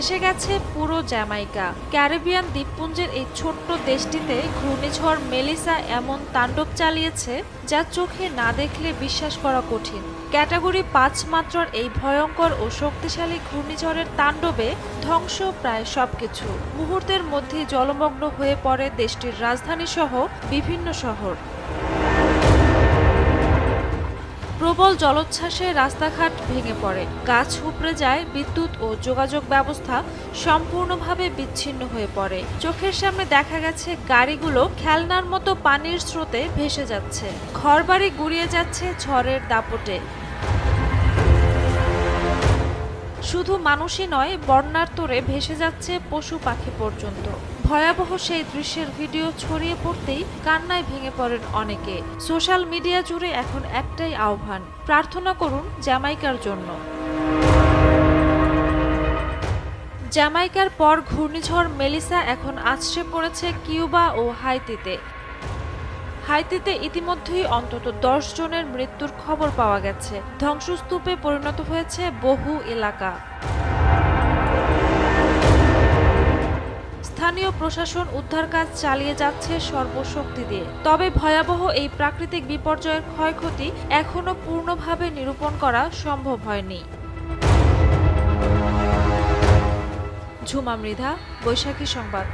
ভেসে গেছে পুরো জ্যামাইকা। ক্যারিবিয়ান দ্বীপপুঞ্জের এই ছোট্ট দেশটিতে ঘূর্ণিঝড় মেলিসা এমন তাণ্ডব চালিয়েছে যা চোখে না দেখলে বিশ্বাস করা কঠিন। ক্যাটাগরি ৫ মাত্রার এই ভয়ঙ্কর ও শক্তিশালী ঘূর্ণিঝড়ের তাণ্ডবে ধ্বংস প্রায় সবকিছু। মুহূর্তের মধ্যেই জলমগ্ন হয়ে পড়ে দেশটির রাজধানী সহ বিভিন্ন শহর। প্রবল জলোচ্ছ্বাসে রাস্তাঘাট ভেঙে পড়ে, গাছ উপড়ে যায়, বিদ্যুৎ ও যোগাযোগ ব্যবস্থা সম্পূর্ণভাবে বিচ্ছিন্ন হয়ে পড়ে। চোখের সামনে দেখা গেছে গাড়িগুলো খেলনার মতো পানির স্রোতে ভেসে যাচ্ছে, ঘরবাড়ি গুড়িয়ে যাচ্ছে ঝড়ের দাপটে। শুধু মানুষই নয়, বন্যার তোড়ে ভেসে যাচ্ছে পশু পাখি পর্যন্ত। ভয়াবহ সেই দৃশ্যের ভিডিও ছড়িয়ে পড়তেই কান্নায় ভেঙে পড়েন অনেকে। সোশ্যাল মিডিয়া জুড়ে এখন একটাই আহ্বান, প্রার্থনা করুন জ্যামাইকার জন্য। জ্যামাইকার পর ঘূর্ণিঝড় মেলিসা এখন আছড়ে পড়েছে কিউবা ও হাইতিতে। হাইতিতে ইতিমধ্যেই অন্তত ১০ জনের মৃত্যুর খবর পাওয়া গেছে। ধ্বংসস্তূপে পরিণত হয়েছে বহু এলাকা। স্থানীয় প্রশাসন উদ্ধার কাজ চালিয়ে যাচ্ছে সর্বশক্তি দিয়ে। তবে ভয়াবহ এই প্রাকৃতিক বিপর্যয়ের ক্ষয়ক্ষতি এখনো পূর্ণভাবে নিরূপণ করা সম্ভব হয়নি। ঝুমা মৃধা, বৈশাখী সংবাদ।